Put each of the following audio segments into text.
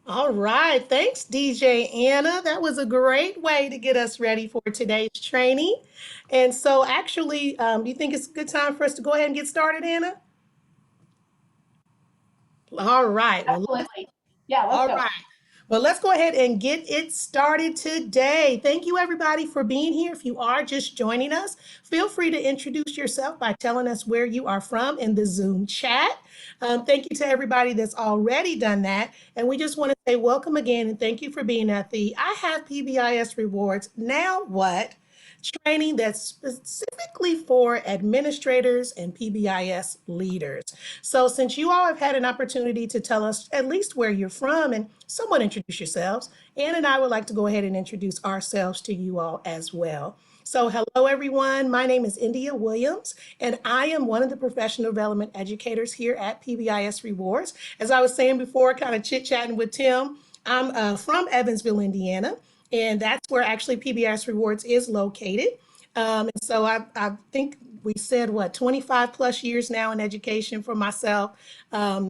All right. Thanks, DJ Anna. That was a great way to get us ready for today's training. And so, actually, do you think it's a good time for us to go ahead and get started, Anna? All right. Absolutely. Yeah, let's All go. right. Well, let's go ahead and get it started today. Thank you, everybody, for being here. If you are just joining us, feel free to introduce yourself by telling us where you are from in the Zoom chat. Thank you to everybody that's already done that. And we just want to say welcome again and thank you for being at the I Have PBIS Rewards. Now what? Training that's specifically for administrators and PBIS leaders. So, since you all have had an opportunity to tell us at least where you're from and somewhat introduce yourselves, Ann and I would like to go ahead and introduce ourselves to you all as well. So, hello everyone. My name is India Williams, and I am one of the professional development educators here at PBIS Rewards. As I was saying before, kind of chit chatting with Tim, I'm from Evansville, Indiana, and that's where actually PBIS Rewards is located. And so I think we said what 25 plus years now in education for myself.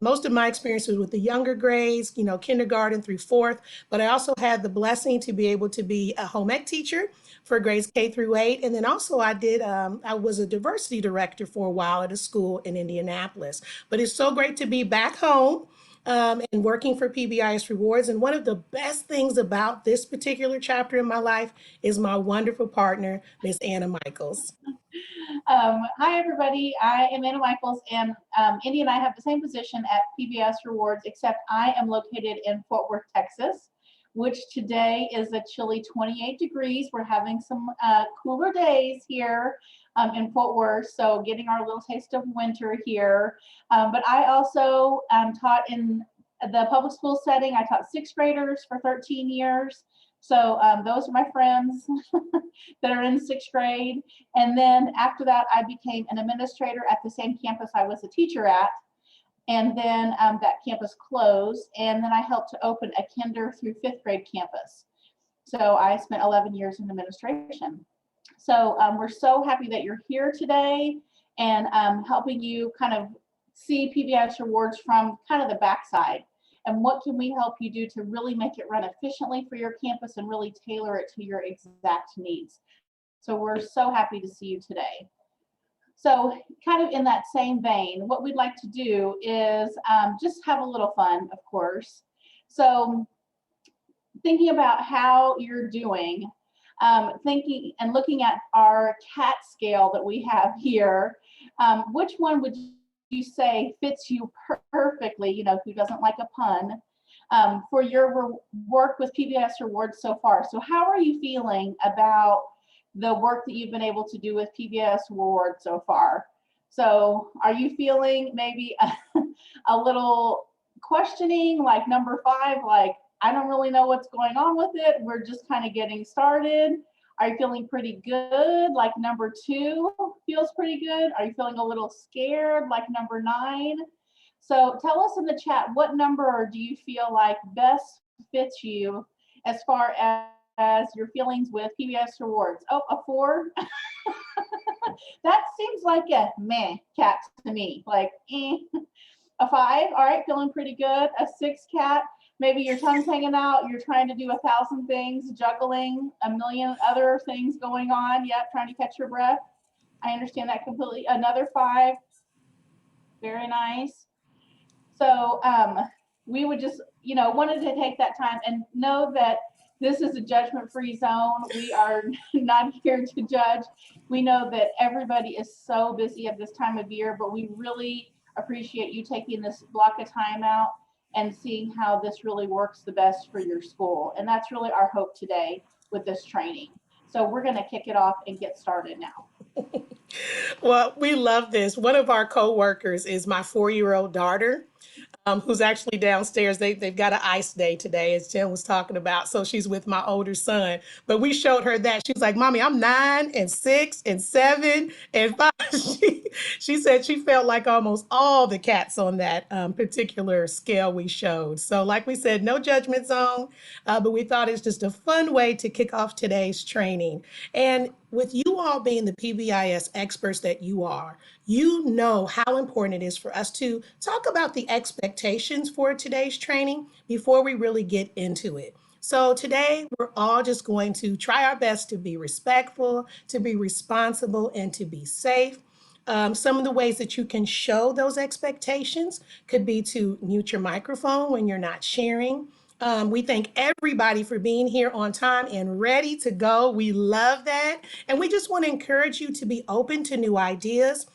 Most of my experience was with the younger grades, kindergarten through fourth, but I also had the blessing to be able to be a home ec teacher for grades K through 8. And then also I was a diversity director for a while at a school in Indianapolis. But it's so great to be back home and working for PBIS Rewards. And one of the best things about this particular chapter in my life is my wonderful partner, Miss Anna Michaels. Hi, everybody. I am Anna Michaels, and Indy and I have the same position at PBS Rewards, except I am located in Fort Worth, Texas, which today is a chilly 28 degrees. We're having some cooler days here in Fort Worth, so getting our little taste of winter here. But I also taught in the public school setting. I taught sixth graders for 13 years. So those are my friends that are in sixth grade. And then after that, I became an administrator at the same campus I was a teacher at. And then that campus closed. And then I helped to open a kinder through fifth grade campus. So I spent 11 years in administration. So we're so happy that you're here today and helping you kind of see PBIS Rewards from kind of the backside. And what can we help you do to really make it run efficiently for your campus and really tailor it to your exact needs. So we're so happy to see you today. So kind of in that same vein, what we'd like to do is just have a little fun, of course. So thinking about how you're doing, thinking and looking at our CAT scale that we have here, which one would you say fits you perfectly, who doesn't like a pun, for your work with PBIS Rewards so far? So how are you feeling about the work that you've been able to do with PBIS Rewards so far? So are you feeling maybe a little questioning, like number 5, like, I don't really know what's going on with it, we're just kind of getting started? Are you feeling pretty good, like number 2 feels pretty good? Are you feeling a little scared, like number 9? So tell us in the chat, what number do you feel like best fits you as far as your feelings with PBIS Rewards? Oh, a 4? That seems like a meh cat to me, like A 5, all right, feeling pretty good. A 6 cat, maybe your tongue's hanging out, you're trying to do 1,000 things, juggling a million other things going on, yep, trying to catch your breath. I understand that completely. Another 5, very nice. So we would just, wanted to take that time and know that this is a judgment-free zone. We are not here to judge. We know that everybody is so busy at this time of year, but we really appreciate you taking this block of time out and seeing how this really works the best for your school. And that's really our hope today with this training. So we're going to kick it off and get started now. Well, we love this. One of our coworkers is my 4-year-old daughter, who's actually downstairs. They've got an ice day today, as Tim was talking about. So she's with my older son. But we showed her that. She was like, Mommy, I'm 9 and 6 and 7 and 5. She said she felt like almost all the cats on that particular scale we showed. So, like we said, no judgment zone, but we thought it's just a fun way to kick off today's training. And With you all being the PBIS experts that you are, you know how important it is for us to talk about the expectations for today's training before we really get into it. So today, we're all just going to try our best to be respectful, to be responsible, and to be safe. Some of the ways that you can show those expectations could be to mute your microphone when you're not sharing. We thank everybody for being here on time and ready to go. We love that. And we just want to encourage you to be open to new ideas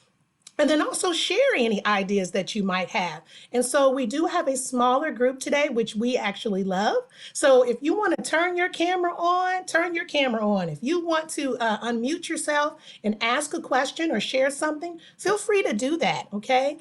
and then also share any ideas that you might have. And so we do have a smaller group today, which we actually love. So if you want to turn your camera on, turn your camera on. If you want to unmute yourself and ask a question or share something, feel free to do that, okay?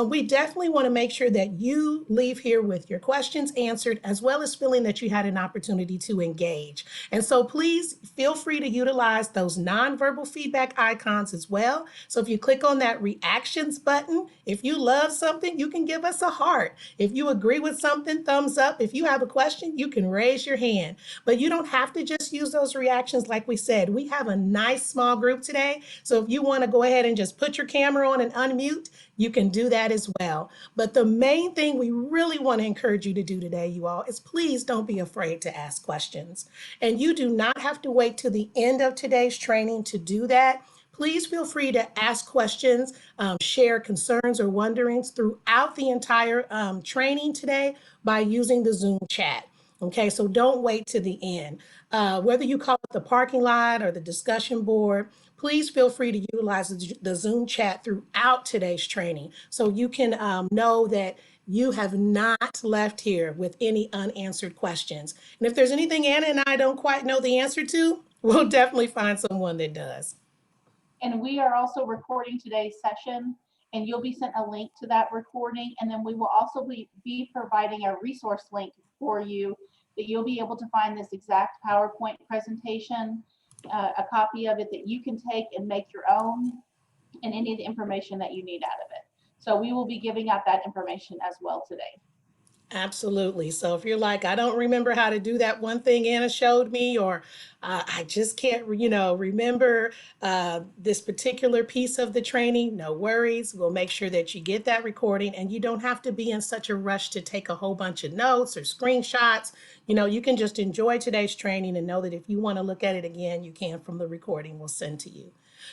We definitely want to make sure that you leave here with your questions answered, as well as feeling that you had an opportunity to engage. And so please feel free to utilize those nonverbal feedback icons as well. So if you click on that reactions button, if you love something, you can give us a heart. If you agree with something, thumbs up. If you have a question, you can raise your hand. But you don't have to just use those reactions. Like we said, we have a nice small group today. So if you want to go ahead and just put your camera on and unmute, you can do that as well. But the main thing we really want to encourage you to do today, you all, is please don't be afraid to ask questions. And you do not have to wait to the end of today's training to do that. Please feel free to ask questions, share concerns or wonderings throughout the entire training today by using the Zoom chat. Okay, so don't wait to the end. Whether you call it the parking lot or the discussion board, please feel free to utilize the Zoom chat throughout today's training so you can know that you have not left here with any unanswered questions. And if there's anything Anna and I don't quite know the answer to, we'll definitely find someone that does. And we are also recording today's session, and you'll be sent a link to that recording. And then we will also be providing a resource link for you that you'll be able to find this exact PowerPoint presentation, a copy of it that you can take and make your own, and any of the information that you need out of it. So we will be giving out that information as well today. Absolutely. So if you're like, I don't remember how to do that one thing Anna showed me, or I just can't, remember this particular piece of the training, no worries. We'll make sure that you get that recording and you don't have to be in such a rush to take a whole bunch of notes or screenshots. You can just enjoy today's training and know that if you want to look at it again, you can from the recording we'll send to you.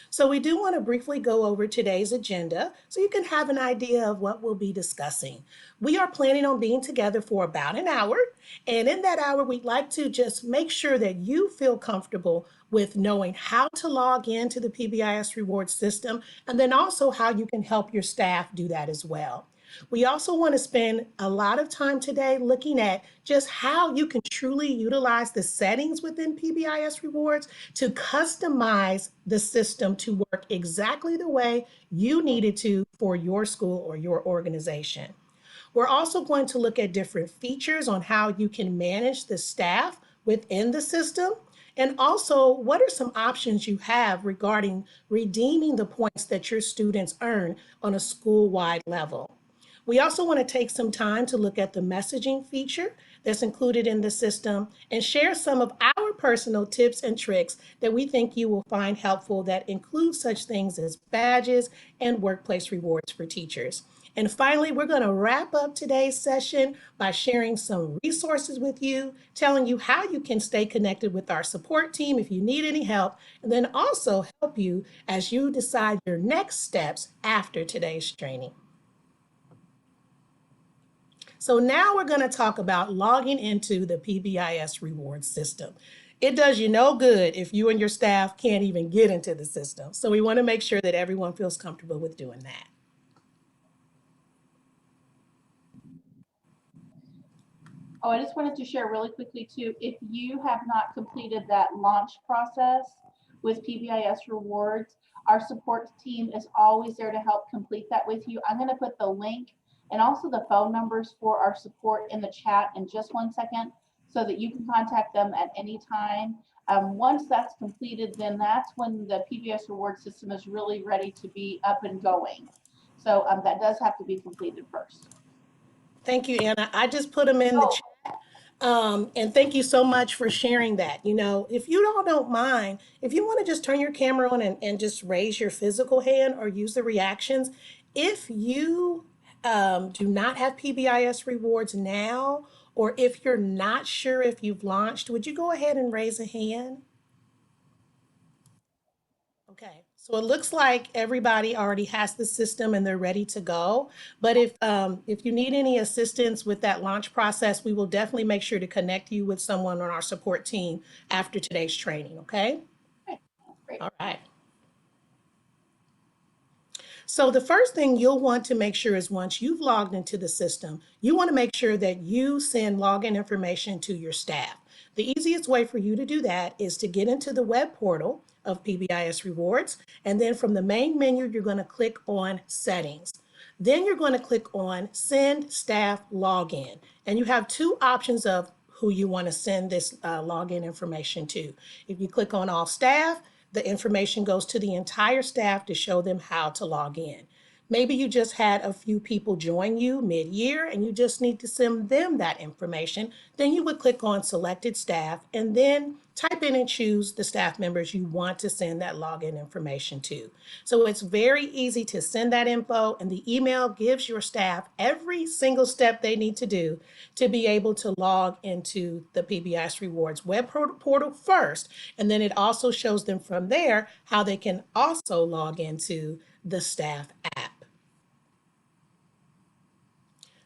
So we do want to briefly go over today's agenda so you can have an idea of what we'll be discussing. We are planning on being together for about an hour, and in that hour, we'd like to just make sure that you feel comfortable with knowing how to log into the PBIS Rewards system, and then also how you can help your staff do that as well. We also want to spend a lot of time today looking at just how you can truly utilize the settings within PBIS Rewards to customize the system to work exactly the way you need it to for your school or your organization. We're also going to look at different features on how you can manage the staff within the system. And also, what are some options you have regarding redeeming the points that your students earn on a school-wide level? We also want to take some time to look at the messaging feature that's included in the system and share some of our personal tips and tricks that we think you will find helpful that include such things as badges and workplace rewards for teachers. And finally, we're going to wrap up today's session by sharing some resources with you, telling you how you can stay connected with our support team if you need any help, and then also help you as you decide your next steps after today's training. So now we're going to talk about logging into the PBIS reward system. It does you no good if you and your staff can't even get into the system. So we want to make sure that everyone feels comfortable with doing that. Oh, I just wanted to share really quickly too, if you have not completed that launch process with PBIS Rewards, our support team is always there to help complete that with you. I'm going to put the link and also the phone numbers for our support in the chat in just 1 second so that you can contact them at any time. Once that's completed, then that's when the PBIS Reward system is really ready to be up and going. So that does have to be completed first. Thank you, Anna. I just put them in the chat. And thank you so much for sharing that. You know, if you all don't mind, if you want to just turn your camera on and just raise your physical hand or use the reactions, if you do not have PBIS rewards now, or if you're not sure if you've launched, would you go ahead and raise a hand? Okay, so it looks like everybody already has the system and they're ready to go. But if you need any assistance with that launch process, we will definitely make sure to connect you with someone on our support team after today's training, okay? Okay, that's great. All right. So the first thing you'll want to make sure is once you've logged into the system, you want to make sure that you send login information to your staff. The easiest way for you to do that is to get into the web portal of PBIS Rewards, and then from the main menu, you're going to click on Settings. Then you're going to click on Send Staff Login, and you have two options of who you want to send this login information to. If you click on All Staff, the information goes to the entire staff to show them how to log in. Maybe you just had a few people join you mid-year and you just need to send them that information. Then you would click on selected staff and then type in and choose the staff members you want to send that login information to. So it's very easy to send that info, and the email gives your staff every single step they need to do to be able to log into the PBIS Rewards web portal first. And then it also shows them from there how they can also log into the staff app.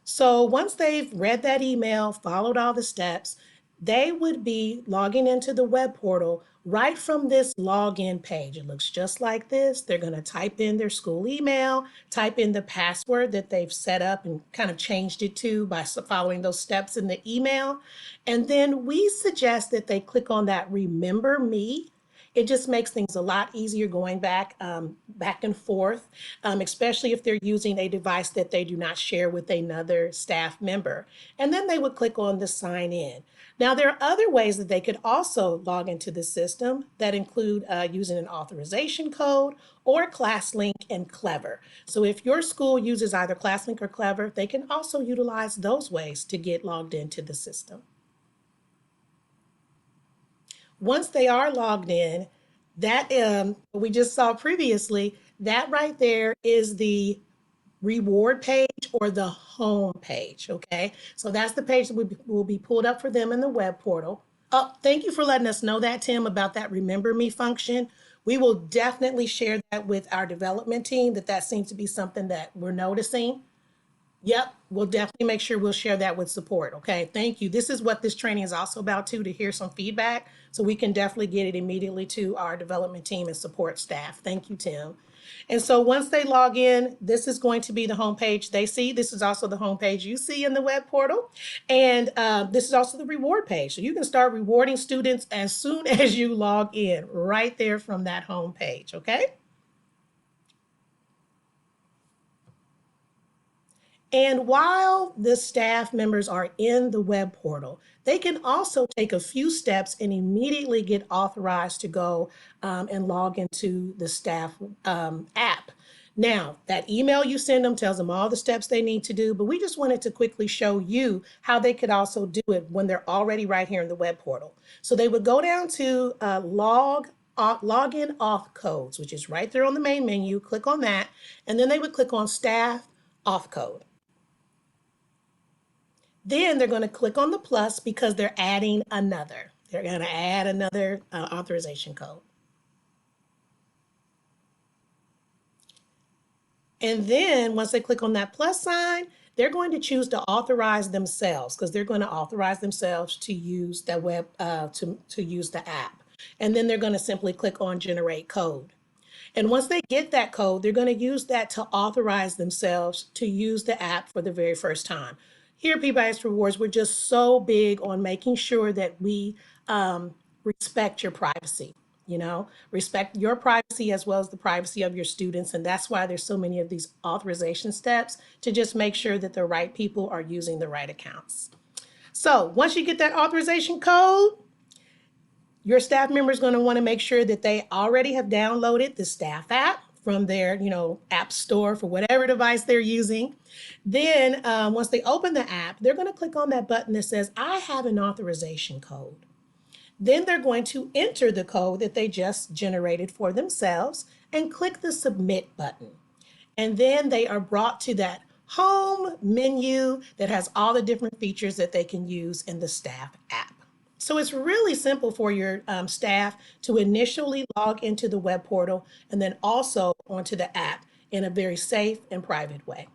So once they've read that email, followed all the steps, they would be logging into the web portal right from this login page. It looks just like this. They're going to type in their school email, type in the password that they've set up and kind of changed it to by following those steps in the email. And then we suggest that they click on that Remember Me. It just makes things a lot easier going back and forth, especially if they're using a device that they do not share with another staff member. And then they would click on the sign in. Now, there are other ways that they could also log into the system that include using an authorization code or ClassLink and Clever. So if your school uses either ClassLink or Clever, they can also utilize those ways to get logged into the system. Once they are logged in, that we just saw previously, that right there is the reward page or the home page, okay? So that's the page that will be pulled up for them in the web portal. Oh, thank you for letting us know that, Tim, about that Remember Me function. We will definitely share that with our development team, that seems to be something that we're noticing. Yep, we'll definitely make sure we'll share that with support. Okay, thank you. This is what this training is also about too, to hear some feedback so we can definitely get it immediately to our development team and support staff. Thank you, Tim. And so once they log in, this is going to be the homepage they see. This is also the homepage you see in the web portal. And this is also the reward page. So you can start rewarding students as soon as you log in, right there from that homepage, okay? And while the staff members are in the web portal, they can also take a few steps and immediately get authorized to go and log into the staff app. Now, that email you send them tells them all the steps they need to do, but we just wanted to quickly show you how they could also do it when they're already right here in the web portal. So they would go down to login auth codes, which is right there on the main menu, click on that, and then they would click on staff auth code. Then they're going to click on the plus because they're adding another. They're going to add another authorization code. And then once they click on that plus sign, they're going to choose to authorize themselves because they're going to authorize themselves to use the to use the app. And then they're going to simply click on generate code. And once they get that code, they're going to use that to authorize themselves to use the app for the very first time. Here at PBIS Rewards, we're just so big on making sure that we respect your privacy, respect your privacy as well as the privacy of your students. And that's why there's so many of these authorization steps to just make sure that the right people are using the right accounts. So once you get that authorization code, your staff member is going to want to make sure that they already have downloaded the staff app. from their, app store for whatever device they're using. Then once they open the app, they're going to click on that button that says, I have an authorization code. Then they're going to enter the code that they just generated for themselves and click the submit button. And then they are brought to that home menu that has all the different features that they can use in the staff app. So it's really simple for your staff to initially log into the web portal and then also onto the app in a very safe and private way.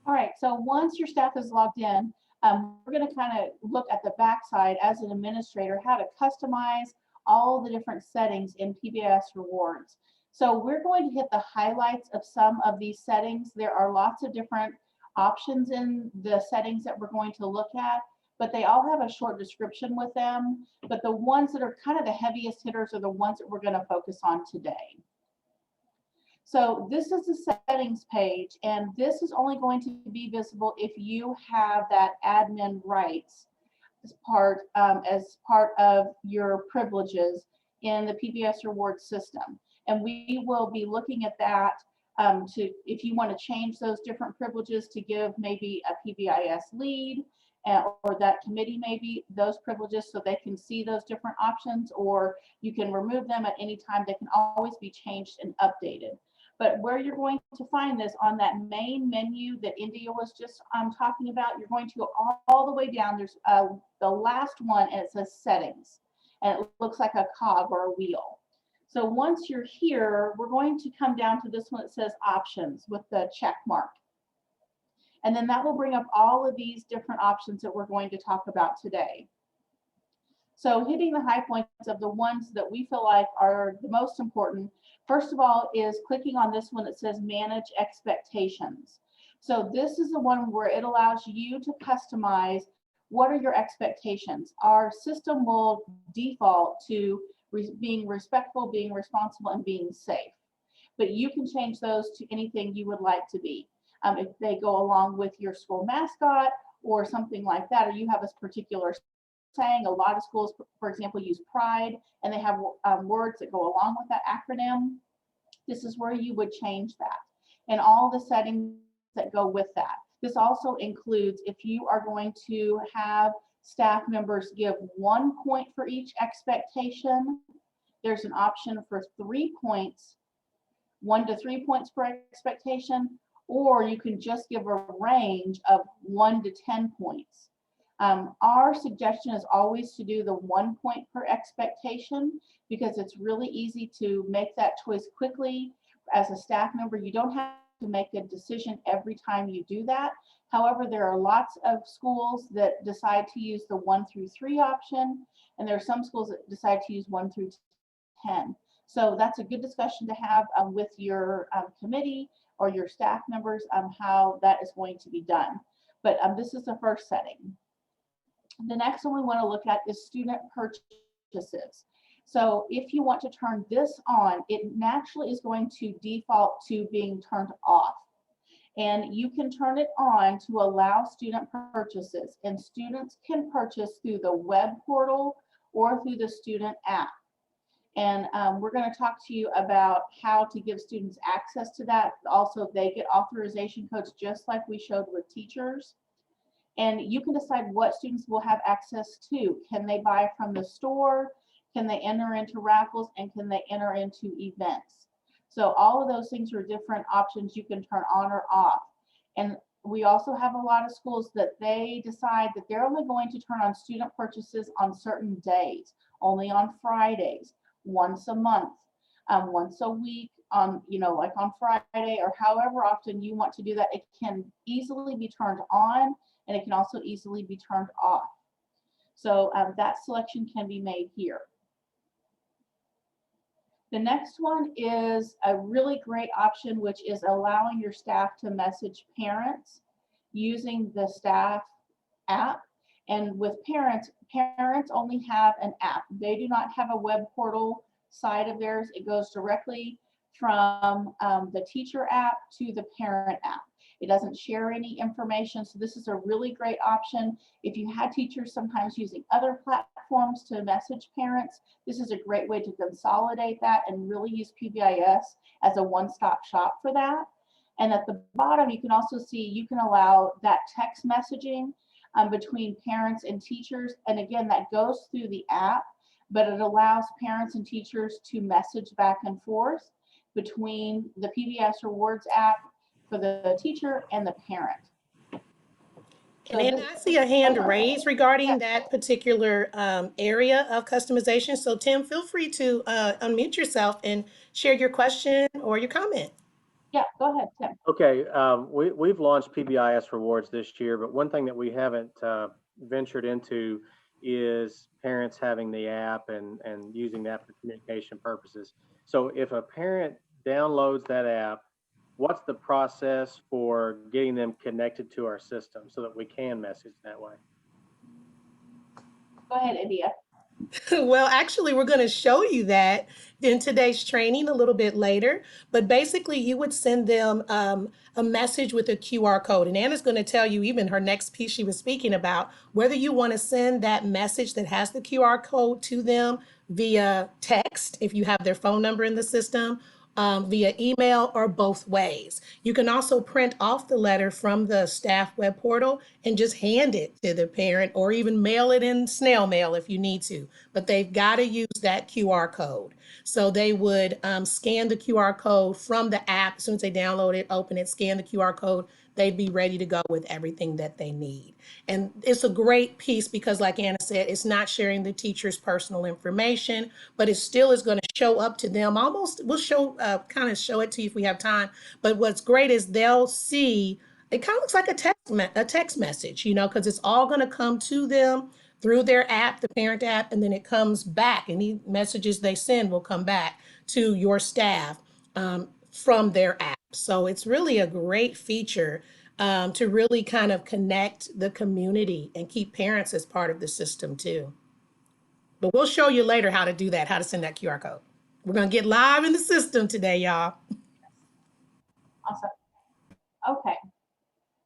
All right, so once your staff is logged in, we're going to kind of look at the backside as an administrator, how to customize all the different settings in PBIS Rewards. So we're going to hit the highlights of some of these settings. There are lots of different options in the settings that we're going to look at, but they all have a short description with them. But the ones that are kind of the heaviest hitters are the ones that we're going to focus on today. So this is the settings page, and this is only going to be visible if you have that admin rights as part of your privileges in the PBIS Rewards system. And we will be looking at that if you want to change those different privileges to give maybe a PBIS lead or that committee maybe those privileges so they can see those different options, or you can remove them at any time. They can always be changed and updated. But where you're going to find this on that main menu that India was just talking about, you're going to go all the way down. There's the last one, and it says settings, and it looks like a cog or a wheel. So once you're here, we're going to come down to this one that says options with the check mark. And then that will bring up all of these different options that we're going to talk about today. So hitting the high points of the ones that we feel like are the most important, first of all, is clicking on this one that says manage expectations. So this is the one where it allows you to customize what are your expectations. Our system will default to being respectful, being responsible, and being safe. But you can change those to anything you would like to be. If they go along with your school mascot or something like that, or you have a particular saying, a lot of schools, for example, use pride, and they have words that go along with that acronym. This is where you would change that and all the settings that go with that. This also includes if you are going to have staff members give 1 point for each expectation, there's an option for 3 points, 1 to 3 points per expectation, or you can just give a range of 1 to 10 points. Our suggestion is always to do the 1 point per expectation because it's really easy to make that choice quickly. As a staff member, you don't have to make a decision every time you do that. However, there are lots of schools that decide to use the 1 through 3 option, and there are some schools that decide to use 1 through 10. So that's a good discussion to have with your committee or your staff members on how that is going to be done. But this is the first setting. The next one we want to look at is student purchases. So if you want to turn this on, it naturally is going to default to being turned off. And you can turn it on to allow student purchases. And students can purchase through the web portal or through the student app. And we're going to talk to you about how to give students access to that. Also, they get authorization codes just like we showed with teachers. And you can decide what students will have access to. Can they buy from the store? Can they enter into raffles? And can they enter into events? So all of those things are different options you can turn on or off. And we also have a lot of schools that they decide that they're only going to turn on student purchases on certain days, only on Fridays, once a month, once a week, on, like on Friday, or however often you want to do that. It can easily be turned on, and it can also easily be turned off. So that selection can be made here. The next one is a really great option, which is allowing your staff to message parents using the staff app. And with parents, parents only have an app. They do not have a web portal side of theirs. It goes directly from the teacher app to the parent app. It doesn't share any information. So this is a really great option. If you had teachers sometimes using other platforms, platforms to message parents. This is a great way to consolidate that and really use PBIS as a one-stop shop for that. And at the bottom, you can also see you can allow that text messaging between parents and teachers. And again, that goes through the app, but it allows parents and teachers to message back and forth between the PBIS Rewards app for the teacher and the parent. And I see a hand raised regarding that particular area of customization. So Tim, feel free to unmute yourself and share your question or your comment. Yeah, go ahead, Tim. Okay, we've launched PBIS Rewards this year, but one thing that we haven't ventured into is parents having the app and using that for communication purposes. So if a parent downloads that app, what's the process for getting them connected to our system so that we can message that way? Go ahead, India. Well, actually, we're going to show you that in today's training a little bit later. But basically, you would send them a message with a QR code. And Anna's going to tell you, even her next piece she was speaking about, whether you want to send that message that has the QR code to them via text, if you have their phone number in the system, via email, or both ways. You can also print off the letter from the staff web portal and just hand it to the parent, or even mail it in snail mail if you need to. But they've got to use that QR code. So they would scan the QR code from the app. As soon as they download it, open it, scan the QR code, they'd be ready to go with everything that they need. And it's a great piece because, like Anna said, it's not sharing the teacher's personal information, but it still is going to show up to them. Almost, we'll show kind of show it to you if we have time. But what's great is they'll see, it kind of looks like a text message, you know, because it's all going to come to them through their app, the parent app, and then it comes back. Any messages they send will come back to your staff from their app. So it's really a great feature to really kind of connect the community and keep parents as part of the system too. But we'll show you later how to do that, how to send that QR code. We're going to get live in the system today, y'all. Awesome. Okay.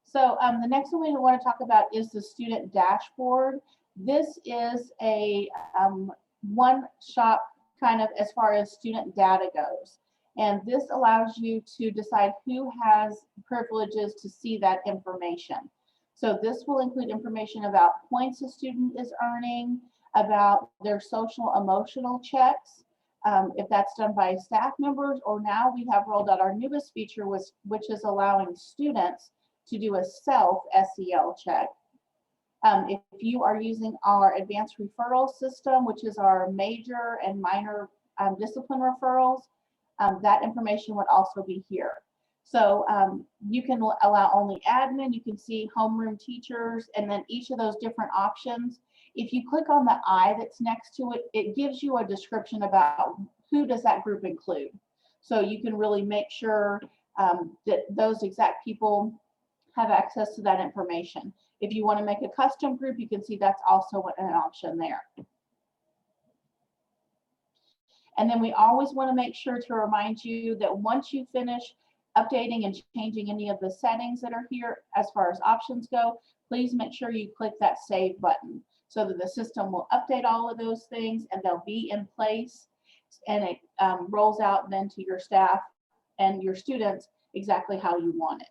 So the next one we want to talk about is the student dashboard. This is a one-shop kind of as far as student data goes. And this allows you to decide who has privileges to see that information. So this will include information about points a student is earning, about their social emotional checks, if that's done by staff members, or now we have rolled out our newest feature, which is allowing students to do a self-SEL check. If you are using our advanced referral system, which is our major and minor discipline referrals, that information would also be here. So you can allow only admin, you can see homeroom teachers, and then each of those different options. If you click on the I that's next to it, it gives you a description about who does that group include. So you can really make sure that those exact people have access to that information. If you want to make a custom group, you can see that's also an option there. And then we always want to make sure to remind you that once you finish updating and changing any of the settings that are here as far as options go, please make sure you click that save button so that the system will update all of those things and they'll be in place, and it rolls out then to your staff and your students exactly how you want it.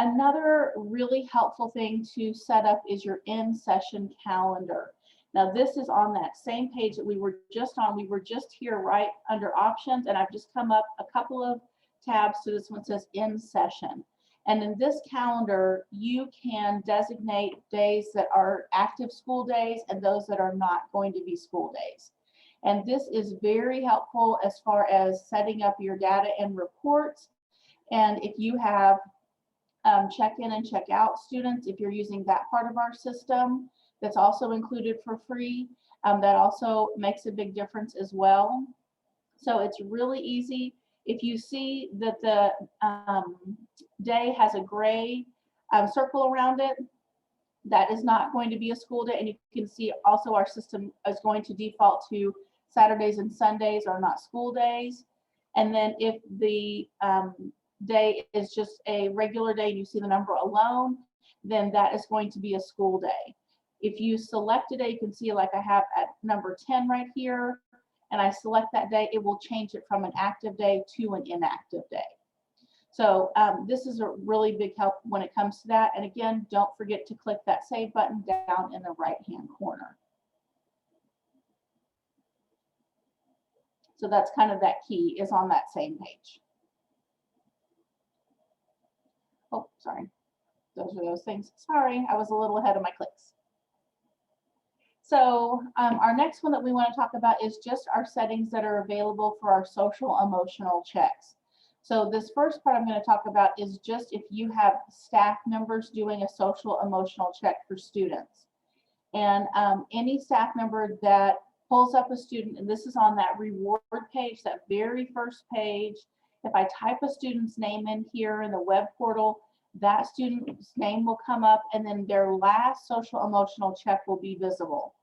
Another really helpful thing to set up is your in-session calendar. Now this is on that same page that we were just on. We were just here right under options, and I've just come up a couple of tabs to this one says in session. And in this calendar, you can designate days that are active school days and those that are not going to be school days. And this is very helpful as far as setting up your data and reports. And if you have check in and check out students, if you're using that part of our system, that's also included for free. That also makes a big difference as well. So it's really easy. If you see that the day has a gray circle around it, that is not going to be a school day. And you can see also our system is going to default to Saturdays and Sundays are not school days. And then if the day is just a regular day and you see the number alone, then that is going to be a school day. If you select a day, you can see like I have at number 10 right here, and I select that day, it will change it from an active day to an inactive day. So this is a really big help when it comes to that. And again, don't forget to click that save button down in the right-hand corner. So that's kind of that key is on that same page. Oh, sorry. Those are those things. Sorry, I was a little ahead of my clicks. So our next one that we want to talk about is just our settings that are available for our social emotional checks. So this first part I'm going to talk about is just if you have staff members doing a social emotional check for students. And any staff member that pulls up a student, and this is on that reward page, that very first page, if I type a student's name in here in the web portal, that student's name will come up, and then their last social emotional check will be visible.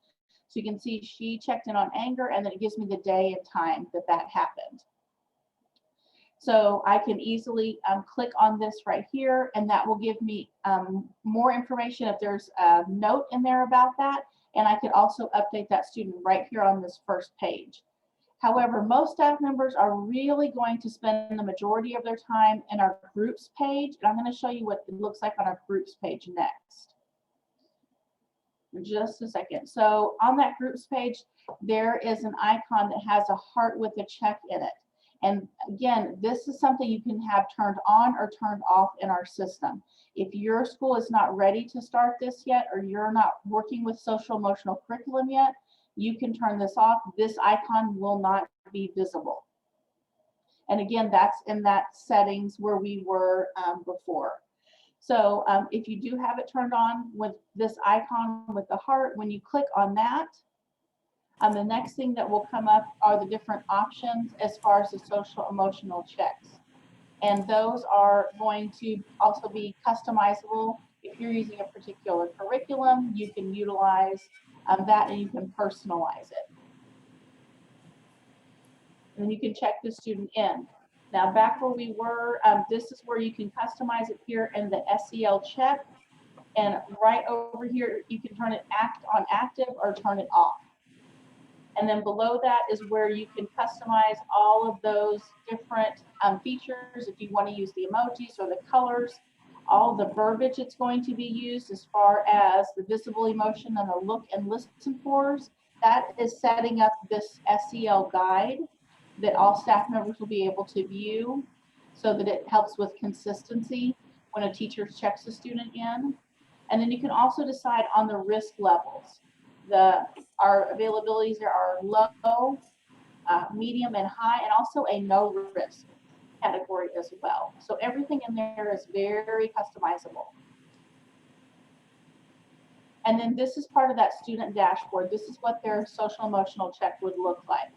So you can see she checked in on anger, and then it gives me the day and time that that happened. So I can easily click on this right here, and that will give me more information if there's a note in there about that. And I could also update that student right here on this first page. However, most staff members are really going to spend the majority of their time in our groups page. And I'm going to show you what it looks like on our groups page next. In just a second. So on that groups page, there is an icon that has a heart with a check in it. And again, this is something you can have turned on or turned off in our system. If your school is not ready to start this yet, or you're not working with social emotional curriculum yet, you can turn this off. This icon will not be visible. And again, that's in that settings where we were before. So if you do have it turned on with this icon with the heart, when you click on that, the next thing that will come up are the different options as far as the social emotional checks. And those are going to also be customizable. If you're using a particular curriculum, you can utilize that, and you can personalize it. And then you can check the student in. Now back where we were, this is where you can customize it here in the SEL check. And right over here, you can turn it on active or turn it off. And then below that is where you can customize all of those different features. If you want to use the emojis or the colors, all the verbiage that's going to be used as far as the visible emotion and the look and listen fors, that is setting up this SEL guide that all staff members will be able to view so that it helps with consistency when a teacher checks a student in. And then you can also decide on the risk levels. Our availabilities there are low, medium, and high, and also a no risk category as well. So everything in there is very customizable. And then this is part of that student dashboard. This is what their social emotional check would look like.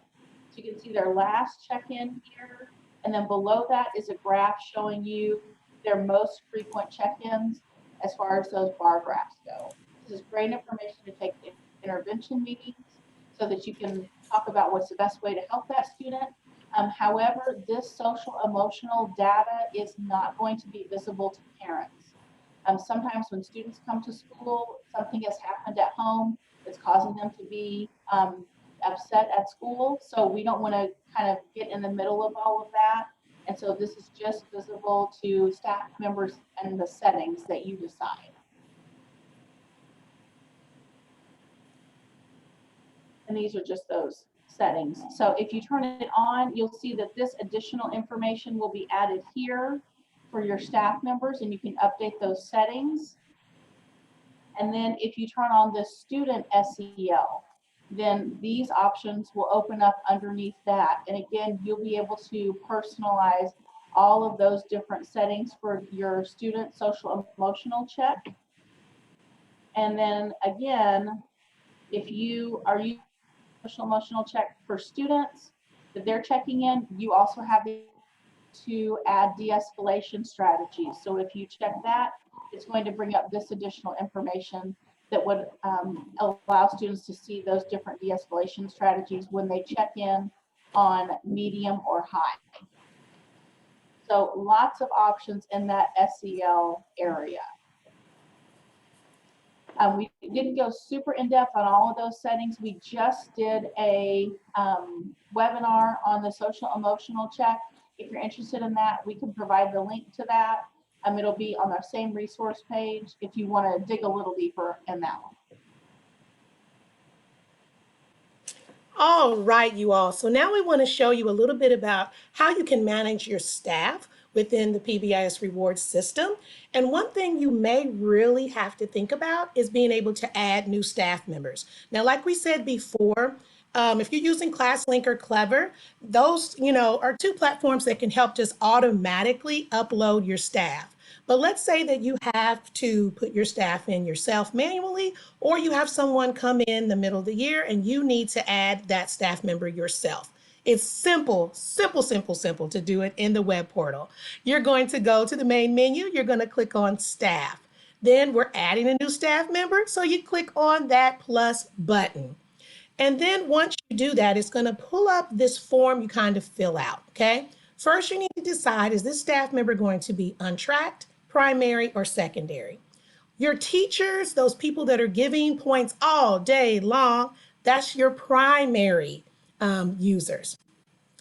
So you can see their last check-in here, and then below that is a graph showing you their most frequent check-ins as far as those bar graphs go. This is great information to take in intervention meetings so that you can talk about what's the best way to help that student. However, this social emotional data is not going to be visible to parents. Sometimes when students come to school, something has happened at home that's causing them to be upset at school. So we don't want to kind of get in the middle of all of that. And so this is just visible to staff members and the settings that you decide. And these are just those settings. So if you turn it on, you'll see that this additional information will be added here for your staff members, and you can update those settings. And then if you turn on the student SEL, then these options will open up underneath that. And again, you'll be able to personalize all of those different settings for your student social emotional check. And then again, if you are using social emotional check for students that they're checking in, you also have to add de-escalation strategies. So if you check that, it's going to bring up this additional information that would allow students to see those different de-escalation strategies when they check in on medium or high. So lots of options in that SEL area. We didn't go super in depth on all of those settings. We just did a webinar on the social emotional check. If you're interested in that, we can provide the link to that. It'll be on our same resource page if you want to dig a little deeper in that one. All right, you all. So now we want to show you a little bit about how you can manage your staff within the PBIS Rewards system. And one thing you may really have to think about is being able to add new staff members. Now, like we said before, if you're using ClassLink or Clever, those, are two platforms that can help just automatically upload your staff. But let's say that you have to put your staff in yourself manually, or you have someone come in the middle of the year and you need to add that staff member yourself. It's simple, simple, simple, simple to do it in the web portal. You're going to go to the main menu, you're going to click on staff. Then we're adding a new staff member, so you click on that plus button. And then once you do that, it's going to pull up this form you kind of fill out, okay? First, you need to decide, is this staff member going to be untracked, primary, or secondary? Your teachers, those people that are giving points all day long, that's your primary users.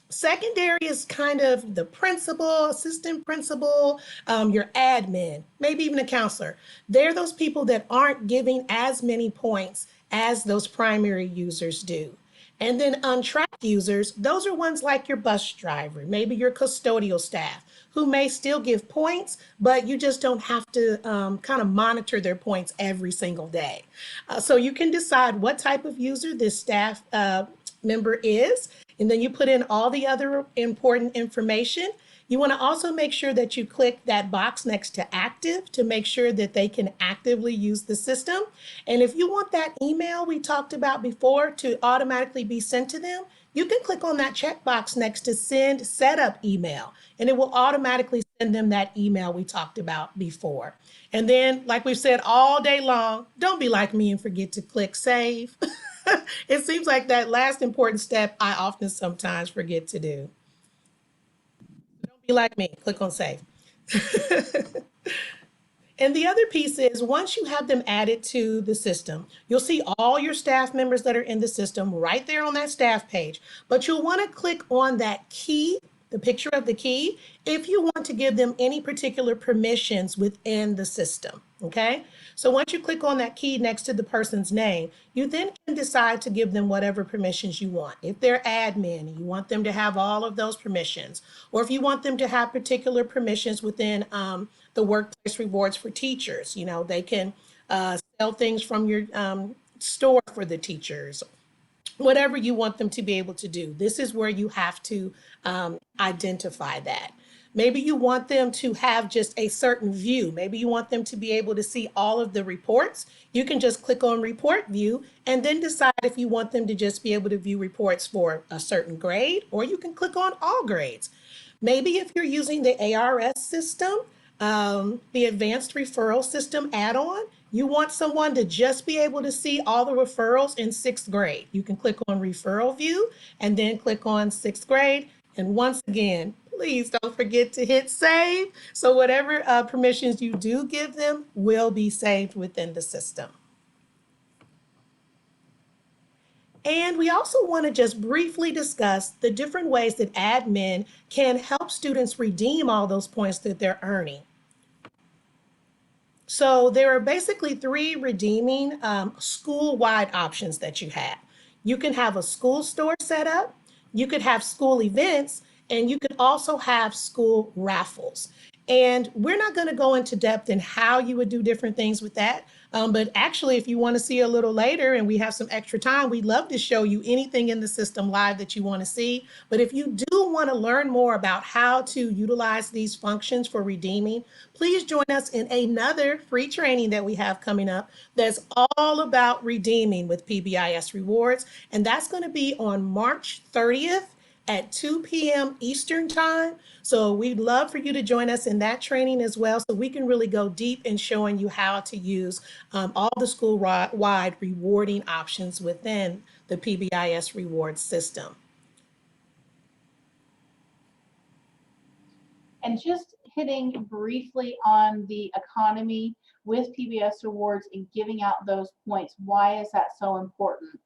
Secondary is kind of the principal, assistant principal, your admin, maybe even a counselor. They're those people that aren't giving as many points as those primary users do. And then untracked users, those are ones like your bus driver, maybe your custodial staff, who may still give points, but you just don't have to kind of monitor their points every single day. So you can decide what type of user this staff member is, and then you put in all the other important information. You want to also make sure that you click that box next to active to make sure that they can actively use the system. And if you want that email we talked about before to automatically be sent to them, you can click on that checkbox next to send setup email, and it will automatically send them that email we talked about before. And then, like we've said all day long, don't be like me and forget to click save. It seems like that last important step I often sometimes forget to do. Don't be like me, click on save. And the other piece is once you have them added to the system, you'll see all your staff members that are in the system right there on that staff page. But you'll want to click on that key, the picture of the key, if you want to give them any particular permissions within the system. Okay, so once you click on that key next to the person's name, you then can decide to give them whatever permissions you want. If they're admin, you want them to have all of those permissions, or if you want them to have particular permissions within the workplace rewards for teachers, they can sell things from your store for the teachers, whatever you want them to be able to do. This is where you have to identify that. Maybe you want them to have just a certain view. Maybe you want them to be able to see all of the reports. You can just click on report view and then decide if you want them to just be able to view reports for a certain grade, or you can click on all grades. Maybe if you're using the ARS system, the Advanced Referral System add-on, you want someone to just be able to see all the referrals in sixth grade. You can click on referral view and then click on sixth grade. And once again, please don't forget to hit save. So whatever permissions you do give them will be saved within the system. And we also want to just briefly discuss the different ways that admin can help students redeem all those points that they're earning. So there are basically three redeeming school-wide options that you have. You can have a school store set up, you could have school events, and you could also have school raffles. And we're not going to go into depth in how you would do different things with that. But actually, if you want to see a little later and we have some extra time, we'd love to show you anything in the system live that you want to see. But if you do want to learn more about how to utilize these functions for redeeming, please join us in another free training that we have coming up that's all about redeeming with PBIS Rewards. And that's going to be on March 30th at 2 p.m. Eastern Time. So we'd love for you to join us in that training as well, so we can really go deep in showing you how to use all the school-wide rewarding options within the PBIS Rewards system. And just hitting briefly on the economy, with PBS Rewards and giving out those points. Why is that so important?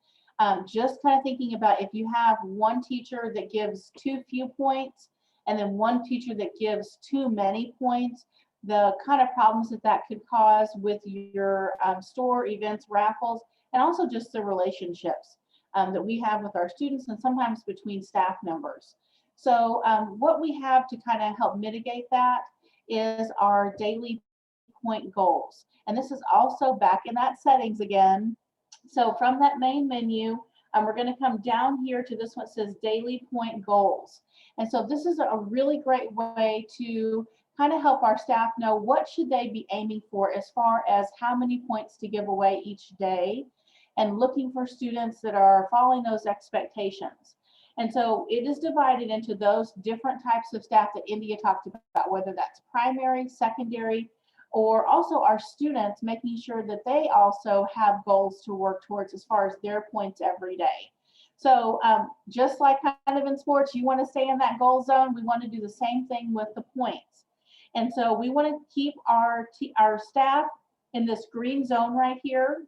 Just kind of thinking about if you have one teacher that gives too few points and then one teacher that gives too many points, the kind of problems that that could cause with your store events, raffles, and also just the relationships that we have with our students and sometimes between staff members. So what we have to kind of help mitigate that is our daily point goals. And this is also back in that settings again. So from that main menu, we're going to come down here to this one that says daily point goals. And so this is a really great way to kind of help our staff know what should they be aiming for as far as how many points to give away each day, and looking for students that are following those expectations. And so it is divided into those different types of staff that India talked about, whether that's primary, secondary, or also our students, making sure that they also have goals to work towards as far as their points every day. So just like kind of in sports, you want to stay in that goal zone. We want to do the same thing with the points. And so we want to keep our staff in this green zone right here.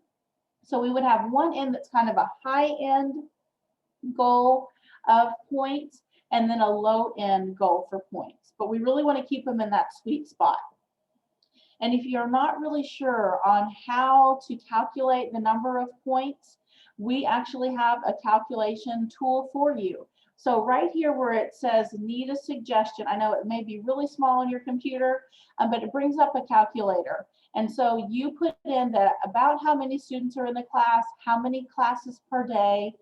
So we would have one end that's kind of a high end goal of points and then a low end goal for points. But we really want to keep them in that sweet spot. And if you're not really sure on how to calculate the number of points, we actually have a calculation tool for you. So right here where it says need a suggestion, I know it may be really small on your computer, but it brings up a calculator. And so you put in about how many students are in the class, how many classes per day,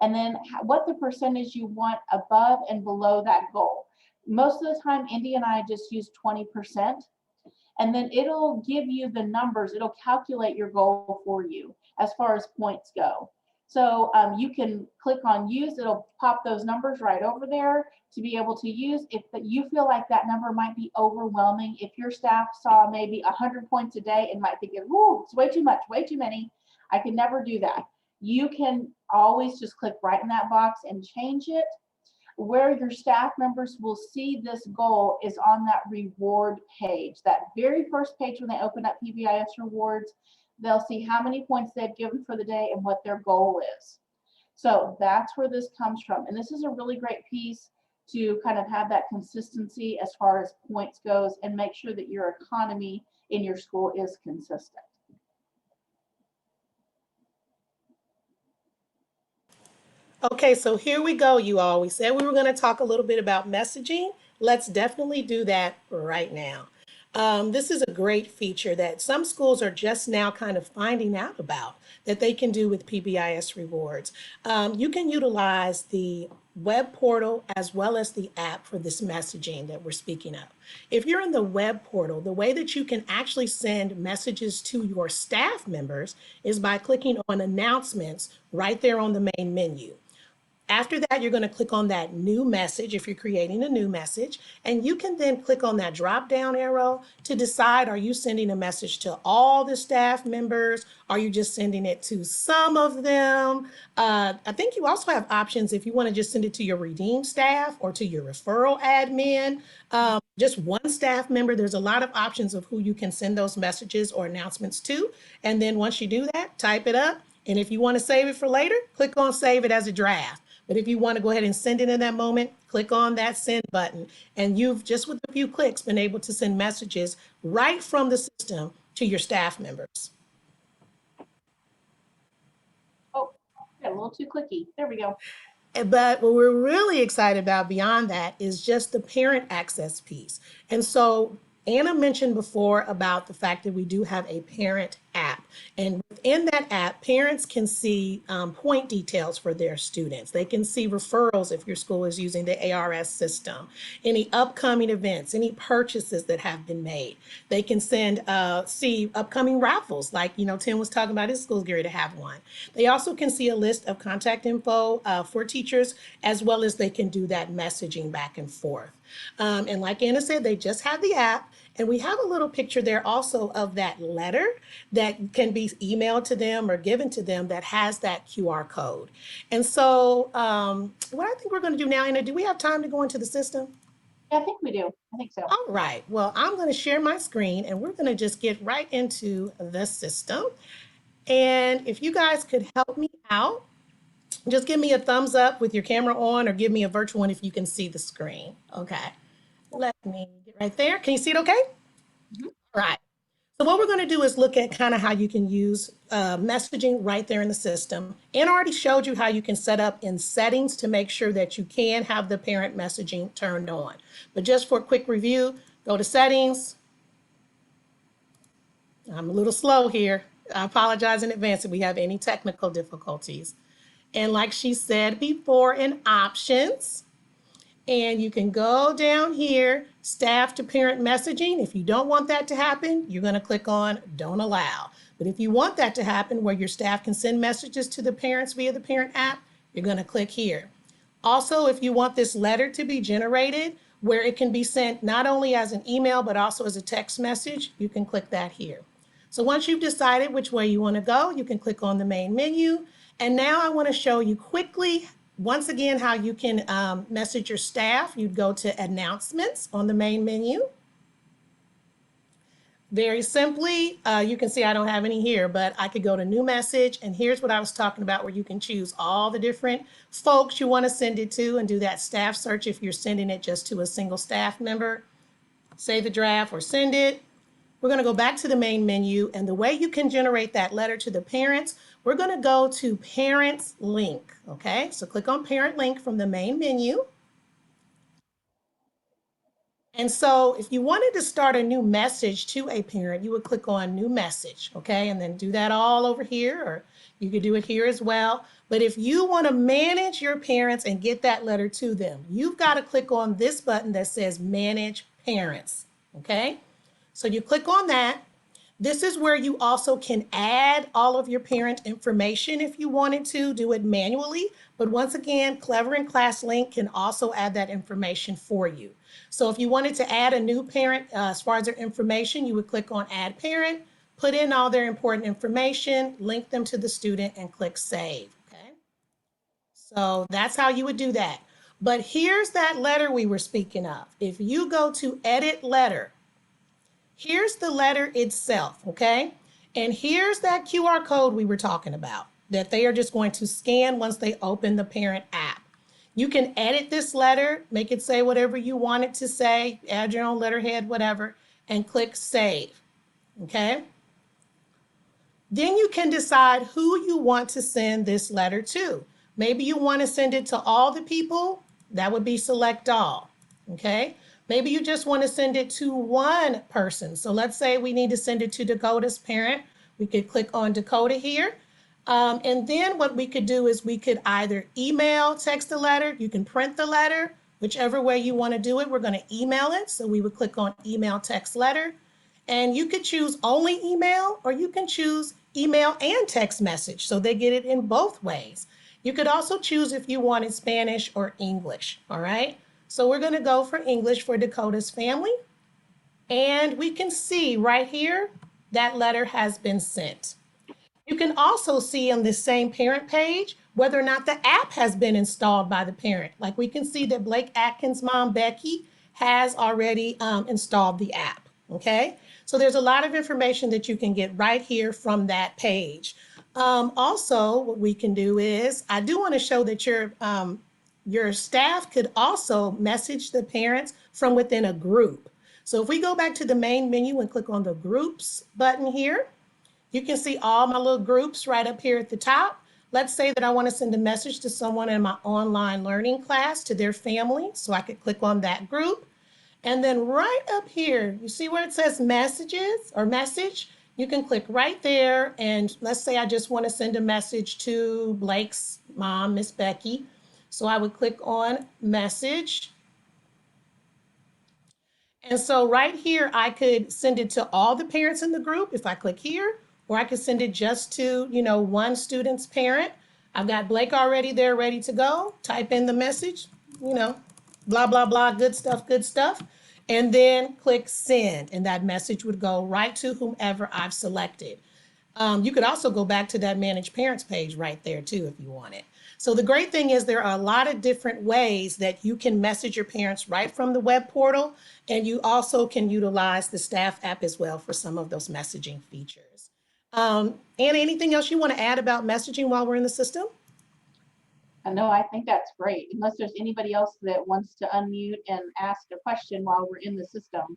and then what the percentage you want above and below that goal. Most of the time, Indy and I just use 20%. And then it'll give you the numbers. It'll calculate your goal for you as far as points go. So you can click on use. It'll pop those numbers right over there to be able to use. If you feel like that number might be overwhelming, if your staff saw maybe 100 points a day and might think, whoa, it's way too much, way too many, I can never do that. You can always just click right in that box and change it. Where your staff members will see this goal is on that reward page. That very first page when they open up PBIS Rewards, they'll see how many points they've given for the day and what their goal is. So that's where this comes from. And this is a really great piece to kind of have that consistency as far as points goes and make sure that your economy in your school is consistent. Okay, so here we go, you all. We said we were going to talk a little bit about messaging. Let's definitely do that right now. This is a great feature that some schools are just now kind of finding out about that they can do with PBIS Rewards. You can utilize the web portal as well as the app for this messaging that we're speaking of. If you're in the web portal, the way that you can actually send messages to your staff members is by clicking on announcements right there on the main menu. After that, you're going to click on that new message if you're creating a new message, and you can then click on that drop down arrow to decide, are you sending a message to all the staff members? Are you just sending it to some of them? I think you also have options if you want to just send it to your redeemed staff or to your referral admin. Just one staff member. There's a lot of options of who you can send those messages or announcements to. And then once you do that, type it up. And if you want to save it for later, click on save it as a draft. But if you want to go ahead and send it in that moment, click on that send button. And you've just with a few clicks been able to send messages right from the system to your staff members. Oh, got a little too clicky. There we go. But what we're really excited about beyond that is just the parent access piece. And so Anna mentioned before about the fact that we do have a parent app. And within that app, parents can see point details for their students. They can see referrals if your school is using the ARS system, any upcoming events, any purchases that have been made. They can see upcoming raffles, like, Tim was talking about his school's geared to have one. They also can see a list of contact info for teachers, as well as they can do that messaging back and forth. And like Anna said, they just have the app. And we have a little picture there also of that letter that can be emailed to them or given to them that has that QR code. And so what I think we're going to do now, Anna, do we have time to go into the system? Yeah, I think we do. I think so. All right, well, I'm going to share my screen and we're going to just get right into the system. And if you guys could help me out, just give me a thumbs up with your camera on or give me a virtual one if you can see the screen. Okay, let me get right there. Can you see it okay? Mhm. Right. So what we're going to do is look at kind of how you can use messaging right there in the system. And I already showed you how you can set up in settings to make sure that you can have the parent messaging turned on. But just for a quick review, go to settings. I'm a little slow here. I apologize in advance if we have any technical difficulties. And like she said before, in options, and you can go down here, staff to parent messaging. If you don't want that to happen, you're going to click on don't allow. But if you want that to happen where your staff can send messages to the parents via the parent app, you're going to click here. Also, if you want this letter to be generated where it can be sent not only as an email, but also as a text message, you can click that here. So once you've decided which way you want to go, you can click on the main menu. And now I want to show you quickly, once again, how you can message your staff. You'd go to announcements on the main menu. Very simply, you can see I don't have any here, but I could go to new message. And here's what I was talking about where you can choose all the different folks you want to send it to and do that staff search if you're sending it just to a single staff member. Save the draft or send it. We're going to go back to the main menu, and the way you can generate that letter to the parents, we're going to go to Parents Link, okay? So click on Parent Link from the main menu. And so if you wanted to start a new message to a parent, you would click on New Message, okay? And then do that all over here, or you could do it here as well. But if you want to manage your parents and get that letter to them, you've got to click on this button that says Manage Parents, okay? So you click on that. This is where you also can add all of your parent information if you wanted to do it manually. But once again, Clever and ClassLink can also add that information for you. So if you wanted to add a new parent as far as their information, you would click on Add Parent, put in all their important information, link them to the student, and click Save. Okay. So that's how you would do that. But here's that letter we were speaking of. If you go to Edit Letter, here's the letter itself, okay? And here's that QR code we were talking about that they are just going to scan once they open the parent app. You can edit this letter, make it say whatever you want it to say, add your own letterhead, whatever, and click Save, okay? Then you can decide who you want to send this letter to. Maybe you want to send it to all the people. That would be Select All, okay? Maybe you just want to send it to one person. So let's say we need to send it to Dakota's parent. We could click on Dakota here. And then what we could do is we could either email, text a letter. You can print the letter, whichever way you want to do it. We're going to email it. So we would click on Email, Text, Letter. And you could choose only email, or you can choose email and text message. So they get it in both ways. You could also choose if you wanted Spanish or English. All right. So we're going to go for English for Dakota's family. And we can see right here that letter has been sent. You can also see on this same parent page whether or not the app has been installed by the parent. Like we can see that Blake Atkins' mom, Becky, has already installed the app, okay? So there's a lot of information that you can get right here from that page. Also, what we can do is, I do want to show that your staff could also message the parents from within a group. So if we go back to the main menu and click on the Groups button here, you can see all my little groups right up here at the top. Let's say that I want to send a message to someone in my online learning class, to their family. So I could click on that group. And then right up here, you see where it says messages or message? You can click right there. And let's say I just want to send a message to Blake's mom, Miss Becky. So I would click on message. And so right here, I could send it to all the parents in the group if I click here, or I could send it just to, one student's parent. I've got Blake already there ready to go. Type in the message, blah, blah, blah, good stuff. And then click send, and that message would go right to whomever I've selected. You could also go back to that Manage Parents page right there too if you want it. So the great thing is there are a lot of different ways that you can message your parents right from the web portal, and you also can utilize the staff app as well for some of those messaging features. Anna, anything else you want to add about messaging while we're in the system? No, I think that's great. Unless there's anybody else that wants to unmute and ask a question while we're in the system.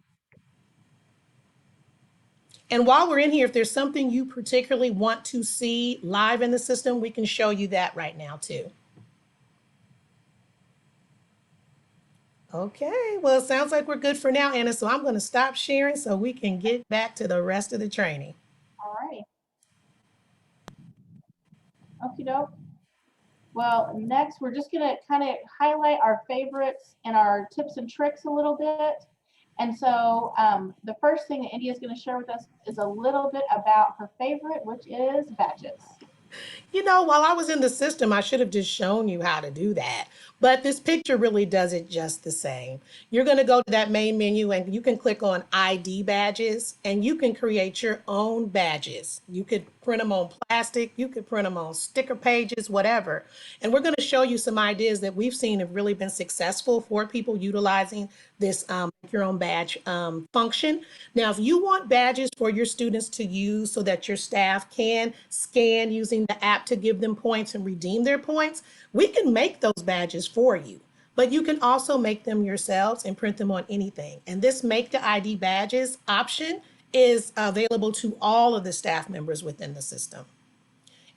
And while we're in here, if there's something you particularly want to see live in the system, we can show you that right now too. Okay, well, it sounds like we're good for now, Anna. So I'm going to stop sharing so we can get back to the rest of the training. All right. Okie doke. Well, next we're just going to kind of highlight our favorites and our tips and tricks a little bit. And so the first thing that India is going to share with us is a little bit about her favorite, which is badges. You know, while I was in the system, I should have just shown you how to do that. But this picture really does it just the same. You're going to go to that main menu and you can click on ID badges and you can create your own badges. You could print them on plastic, you could print them on sticker pages, whatever. And we're going to show you some ideas that we've seen have really been successful for people utilizing this make your own badge function. Now, if you want badges for your students to use so that your staff can scan using the app to give them points and redeem their points, we can make those badges for you. But you can also make them yourselves and print them on anything. And this Make the ID Badges option is available to all of the staff members within the system.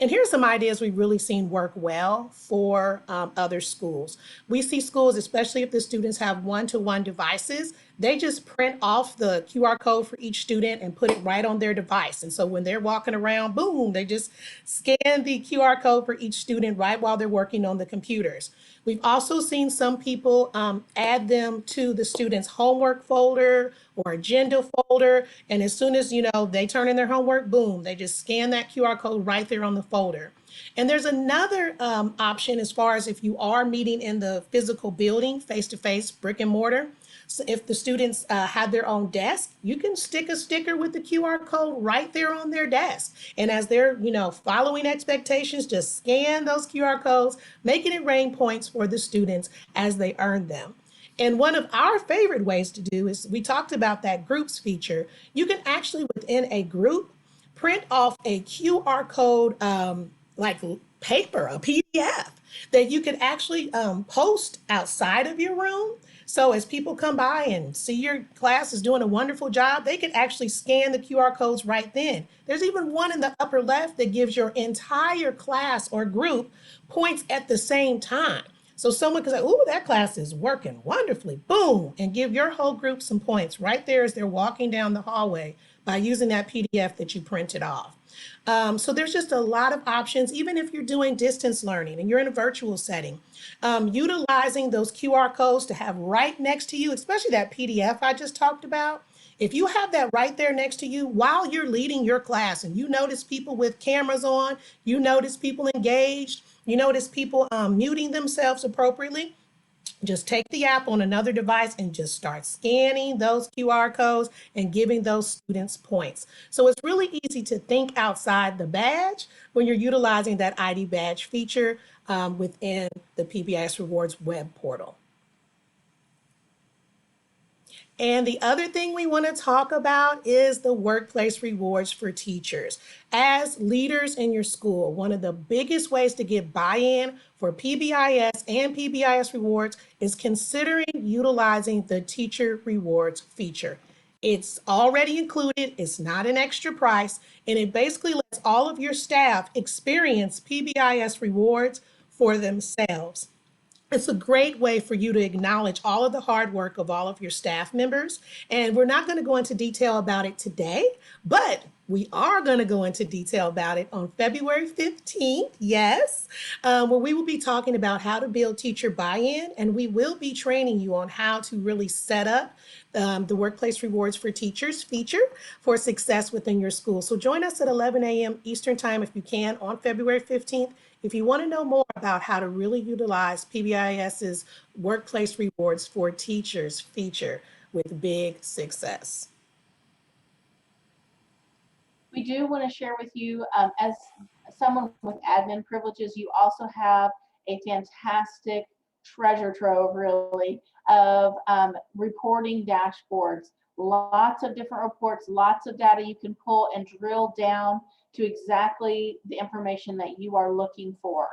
And here's some ideas we've really seen work well for other schools. We see schools, especially if the students have one-to-one devices, they just print off the QR code for each student and put it right on their device. And so when they're walking around, boom, they just scan the QR code for each student right while they're working on the computers. We've also seen some people add them to the student's homework folder or agenda folder. And as soon as, they turn in their homework, boom, they just scan that QR code right there on the folder. And there's another option as far as if you are meeting in the physical building, face-to-face, brick and mortar. So if the students have their own desk, you can stick a sticker with the QR code right there on their desk. And as they're, following expectations, just scan those QR codes, making it rain points for the students as they earn them. And one of our favorite ways to do is we talked about that groups feature. You can actually, within a group, print off a QR code like paper, a PDF that you could actually post outside of your room. So as people come by and see your class is doing a wonderful job, they can actually scan the QR codes right then. There's even one in the upper left that gives your entire class or group points at the same time. So someone could say, "Ooh, that class is working wonderfully," boom, and give your whole group some points right there as they're walking down the hallway by using that PDF that you printed off. So there's just a lot of options, even if you're doing distance learning and you're in a virtual setting, utilizing those QR codes to have right next to you, especially that PDF I just talked about. If you have that right there next to you while you're leading your class and you notice people with cameras on, you notice people engaged, you notice people muting themselves appropriately, just take the app on another device and just start scanning those QR codes and giving those students points. So it's really easy to think outside the badge when you're utilizing that ID badge feature within the PBIS Rewards web portal. And the other thing we want to talk about is the workplace rewards for teachers. As leaders in your school, one of the biggest ways to get buy-in for PBIS and PBIS rewards is considering utilizing the teacher rewards feature. It's already included, it's not an extra price, and it basically lets all of your staff experience PBIS rewards for themselves. It's a great way for you to acknowledge all of the hard work of all of your staff members. And we're not going to go into detail about it today, but we are going to go into detail about it on February 15th, yes, where we will be talking about how to build teacher buy-in, and we will be training you on how to really set up the Workplace Rewards for Teachers feature for success within your school. So join us at 11 a.m. Eastern Time if you can on February 15th. If you want to know more about how to really utilize PBIS's Workplace Rewards for Teachers feature with big success. We do want to share with you, as someone with admin privileges, you also have a fantastic treasure trove, really, of reporting dashboards. Lots of different reports, lots of data you can pull and drill down to exactly the information that you are looking for.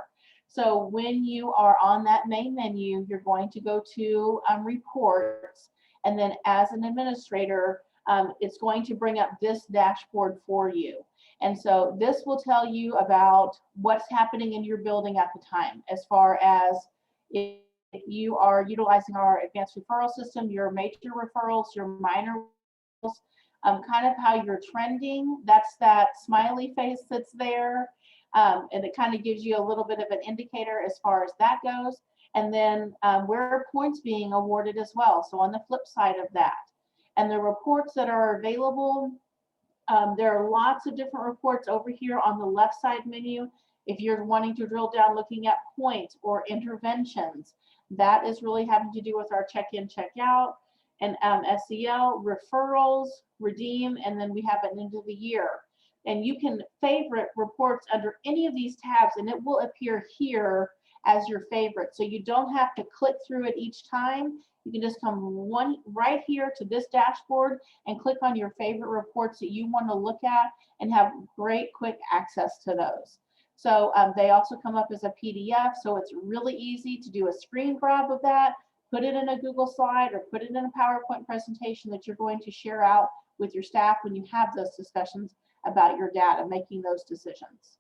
So when you are on that main menu, you're going to go to reports, and then as an administrator, it's going to bring up this dashboard for you. And so this will tell you about what's happening in your building at the time, as far as if you are utilizing our advanced referral system, your major referrals, your minor referrals, kind of how you're trending. That's that smiley face that's there. And it kind of gives you a little bit of an indicator as far as that goes. And then where are points being awarded as well. So on the flip side of that. And the reports that are available, there are lots of different reports over here on the left side menu. If you're wanting to drill down looking at points or interventions, that is really having to do with our check-in, check-out, and SEL, referrals, redeem, and then we have an end of the year. And you can favorite reports under any of these tabs, and it will appear here as your favorite. So you don't have to click through it each time. You can just come right here to this dashboard and click on your favorite reports that you want to look at and have great quick access to those. So they also come up as a PDF, so it's really easy to do a screen grab of that, put it in a Google slide or put it in a PowerPoint presentation that you're going to share out with your staff when you have those discussions about your data, making those decisions.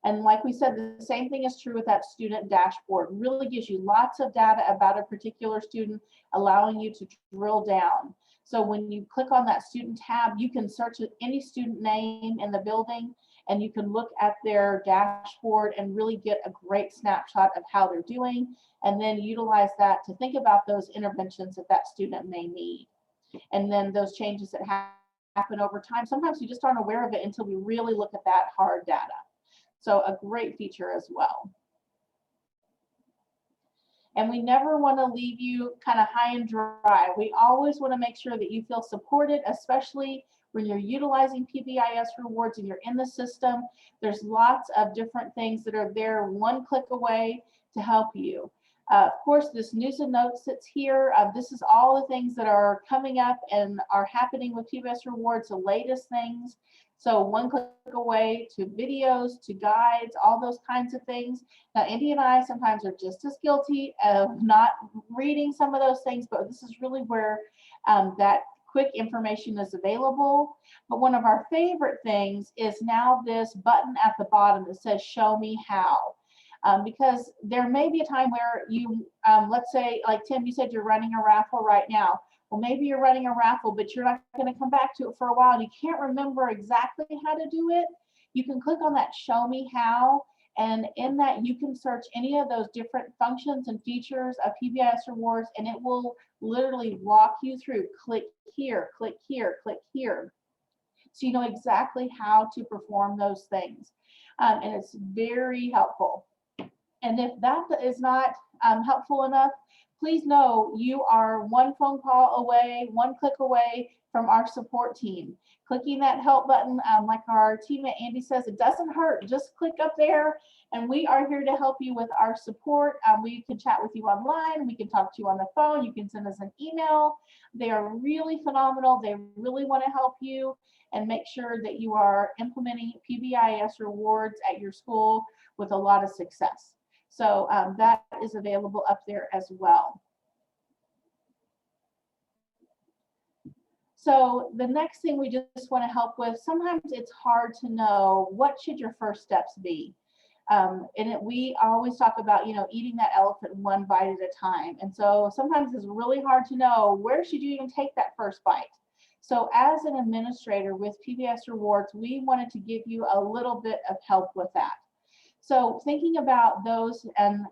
And like we said, the same thing is true with that student dashboard. Really gives you lots of data about a particular student, allowing you to drill down. So when you click on that student tab, you can search any student name in the building, and you can look at their dashboard and really get a great snapshot of how they're doing, and then utilize that to think about those interventions that that student may need. And then those changes that happen over time, sometimes we just aren't aware of it until we really look at that hard data. So a great feature as well. And we never want to leave you kind of high and dry. We always want to make sure that you feel supported, especially when you're utilizing PBIS rewards and you're in the system. There's lots of different things that are there one click away to help you. Of course, this news and notes that's here. This is all the things that are coming up and are happening with PBIS rewards, the latest things. So one click away to videos, to guides, all those kinds of things. Now, Andy and I sometimes are just as guilty of not reading some of those things, but this is really where that quick information is available. But one of our favorite things is now this button at the bottom that says, show me how. Because there may be a time where you, let's say, like Tim, you said you're running a raffle right now. Well, maybe you're running a raffle, but you're not going to come back to it for a while and you can't remember exactly how to do it. You can click on that show me how, and in that you can search any of those different functions and features of PBIS rewards, and it will literally walk you through. Click here, click here, click here. So you know exactly how to perform those things. And it's very helpful. And if that is not helpful enough, please know you are one phone call away, one click away from our support team. Clicking that help button, like our teammate Andy says, it doesn't hurt. Just click up there, and we are here to help you with our support. We can chat with you online. We can talk to you on the phone. You can send us an email. They are really phenomenal. They really want to help you and make sure that you are implementing PBIS rewards at your school with a lot of success. So that is available up there as well. So the next thing we just want to help with, sometimes it's hard to know what should your first steps be. We always talk about, you know, eating that elephant one bite at a time. And so sometimes it's really hard to know where should you even take that first bite. So as an administrator with PBIS rewards, we wanted to give you a little bit of help with that. So thinking about those and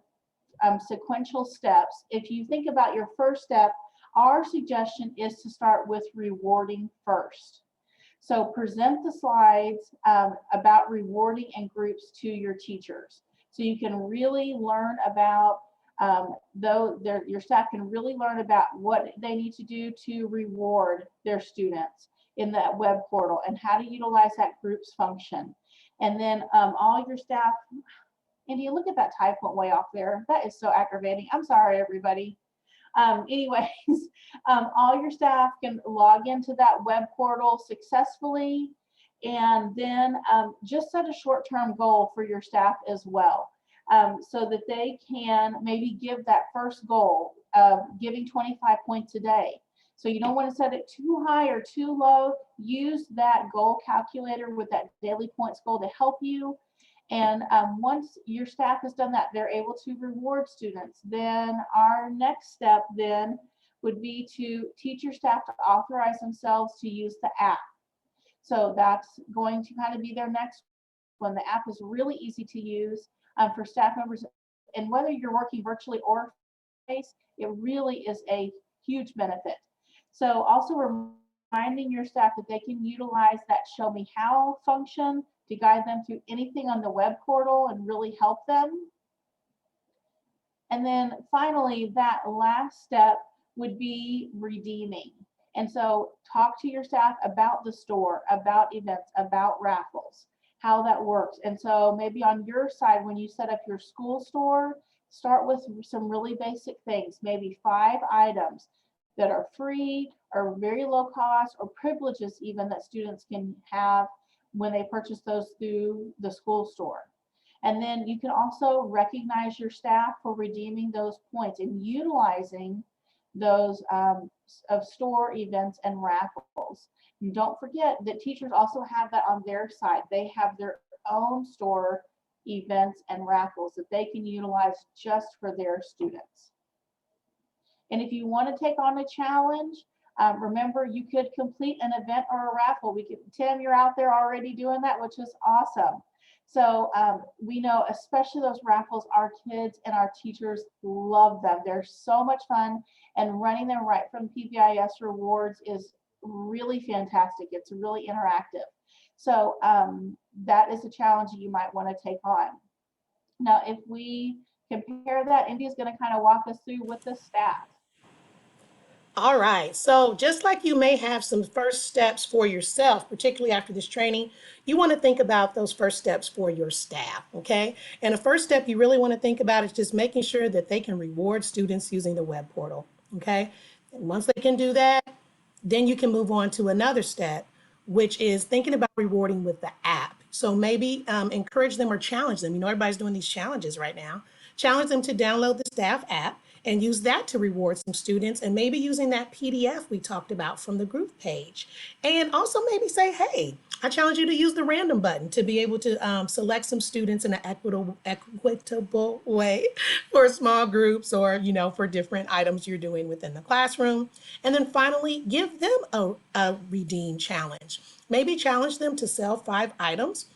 sequential steps, if you think about your first step, our suggestion is to start with rewarding first. So present the slides about rewarding and groups to your teachers. So you can really learn about, your staff can really learn about what they need to do to reward their students in that web portal and how to utilize that groups function. And then all your staff, Andy, look at that type went way off there. That is so aggravating. I'm sorry, everybody. Anyways, all your staff can log into that web portal successfully, and then just set a short-term goal for your staff as well, so that they can maybe give that first goal of giving 25 points a day. So you don't want to set it too high or too low. Use that goal calculator with that daily points goal to help you. And once your staff has done that, they're able to reward students. Then our next step then would be to teach your staff to authorize themselves to use the app. So that's going to kind of be their next one. The app is really easy to use for staff members. And whether you're working virtually or face, it really is a huge benefit. So also reminding your staff that they can utilize that show me how function to guide them through anything on the web portal and really help them. And then finally, that last step would be redeeming. And so talk to your staff about the store, about events, about raffles, how that works. And so maybe on your side, when you set up your school store, start with some really basic things, maybe 5 items that are free or very low cost, or privileges even that students can have when they purchase those through the school store. And then you can also recognize your staff for redeeming those points and utilizing those of store events and raffles. And don't forget that teachers also have that on their side. They have their own store events and raffles that they can utilize just for their students. And if you want to take on a challenge, remember, you could complete an event or a raffle. Tim, you're out there already doing that, which is awesome. So we know, especially those raffles, our kids and our teachers love them. They're so much fun, and running them right from PBIS Rewards is really fantastic. It's really interactive. So that is a challenge you might want to take on. Now, if we compare that, Indy's going to kind of walk us through with the staff. All right. So just like you may have some first steps for yourself, particularly after this training, you want to think about those first steps for your staff. Okay. And the first step you really want to think about is just making sure that they can reward students using the web portal. Okay. And once they can do that, then you can move on to another step, which is thinking about rewarding with the app. So maybe encourage them or challenge them. You know, everybody's doing these challenges right now. Challenge them to download the staff app and use that to reward some students, and maybe using that PDF we talked about from the group page. And also maybe say, hey, I challenge you to use the random button to be able to select some students in an equitable way for small groups, or, you know, for different items you're doing within the classroom. And then finally, give them a redeem challenge. Maybe challenge them to sell 5 items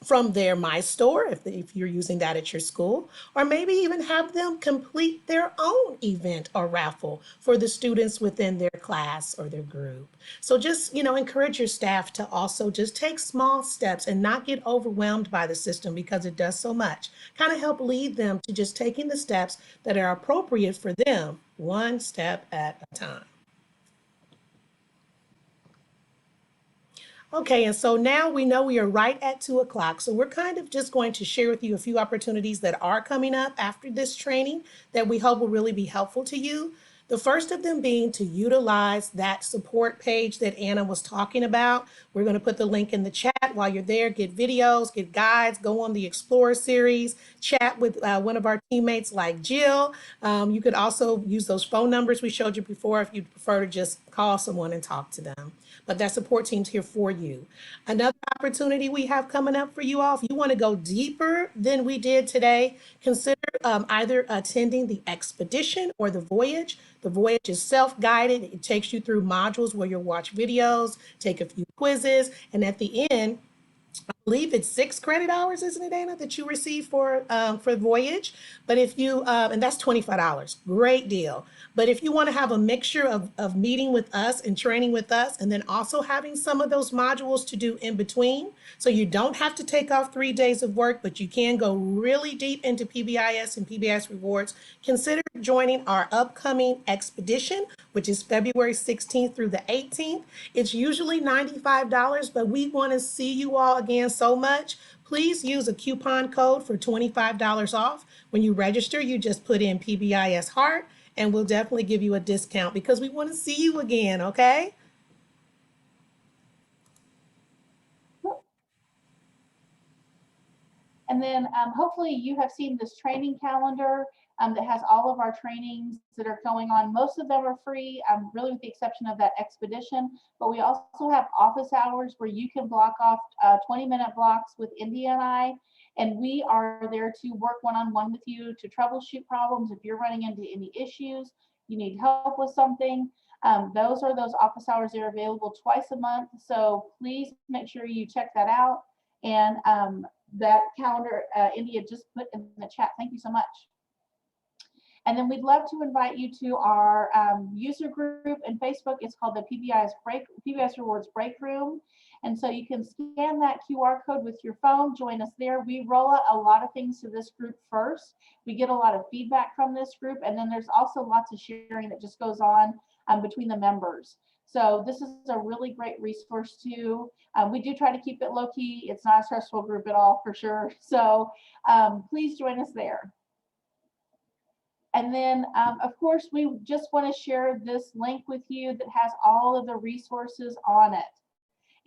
from their My Store, if you're using that at your school, or maybe even have them complete their own event or raffle for the students within their class or their group. So just, you know, encourage your staff to also just take small steps and not get overwhelmed by the system because it does so much. Kind of help lead them to just taking the steps that are appropriate for them, one step at a time. Okay, and so now we know we are right at 2 o'clock. So we're kind of just going to share with you a few opportunities that are coming up after this training that we hope will really be helpful to you. The first of them being to utilize that support page that Anna was talking about. We're going to put the link in the chat. While you're there, get videos, get guides, go on the Explorer series, chat with one of our teammates like Jill. You could also use those phone numbers we showed you before if you prefer to just call someone and talk to them. But that support team's here for you. Another opportunity we have coming up for you all, if you want to go deeper than we did today, consider either attending the expedition or the voyage. The voyage is self-guided. It takes you through modules where you'll watch videos, take a few quizzes, and at the end, I believe it's 6 credit hours, isn't it, Anna, that you receive for Voyage? But if you, and that's $25, great deal. But if you want to have a mixture of meeting with us and training with us, and then also having some of those modules to do in between, so you don't have to take off 3 days of work, but you can go really deep into PBIS and PBIS Rewards, consider joining our upcoming expedition, which is February 16th through the 18th. It's usually $95, but we want to see you all again so much. Please use a coupon code for $25 off. When you register, you just put in PBIS Heart, and we'll definitely give you a discount because we want to see you again, okay? And then hopefully you have seen this training calendar that has all of our trainings that are going on. Most of them are free, really with the exception of that expedition, but we also have office hours where you can block off 20-minute blocks with India and I, and we are there to work one-on-one with you to troubleshoot problems. If you're running into any issues, you need help with something, those office hours. They're available twice a month, so please make sure you check that out. And that calendar, India just put in the chat. Thank you so much. And then we'd love to invite you to our user group in Facebook. It's called the PBIS Rewards Break Room. And so you can scan that QR code with your phone, join us there. We roll out a lot of things to this group first. We get a lot of feedback from this group. And then there's also lots of sharing that just goes on between the members. So this is a really great resource too. We do try to keep it low key. It's not a stressful group at all, for sure. So please join us there. And then, of course, we just want to share this link with you that has all of the resources on it.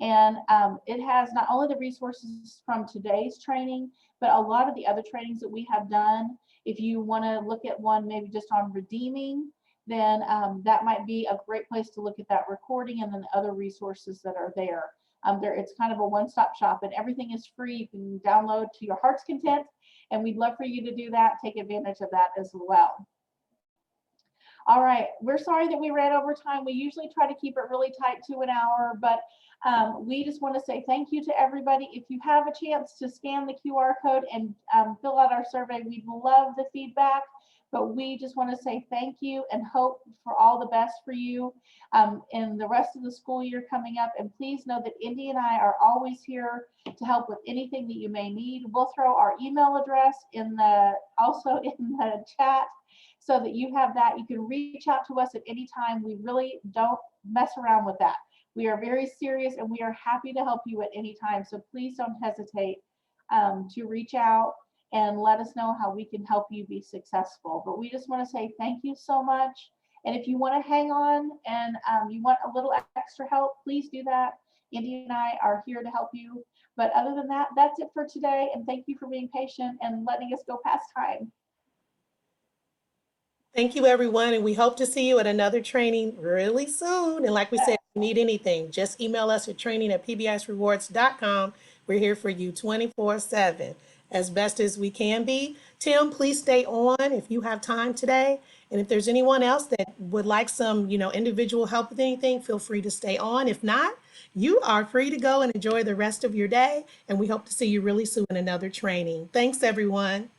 And it has not only the resources from today's training, but a lot of the other trainings that we have done. If you want to look at one maybe just on redeeming, then that might be a great place to look at that recording, and then the other resources that are there. It's kind of a one-stop shop, and everything is free. You can download to your heart's content, and we'd love for you to do that. Take advantage of that as well. All right, we're sorry that we ran over time. We usually try to keep it really tight to an hour, but we just want to say thank you to everybody. If you have a chance to scan the QR code and fill out our survey, we'd love the feedback. But we just want to say thank you and hope for all the best for you in the rest of the school year coming up. And please know that Indy and I are always here to help with anything that you may need. We'll throw our email address also in the chat so that you have that. You can reach out to us at any time. We really don't mess around with that. We are very serious, and we are happy to help you at any time. So please don't hesitate to reach out and let us know how we can help you be successful. But we just want to say thank you so much. And if you want to hang on and you want a little extra help, please do that. Indy and I are here to help you. But other than that, that's it for today. And thank you for being patient and letting us go past time. Thank you, everyone, and we hope to see you at another training really soon. And like we said, if you need anything, just email us at training@pbisrewards.com. We're here for you 24/7, as best as we can be. Tim, please stay on if you have time today. And if there's anyone else that would like some, individual help with anything, feel free to stay on. If not, you are free to go and enjoy the rest of your day. And we hope to see you really soon in another training. Thanks, everyone.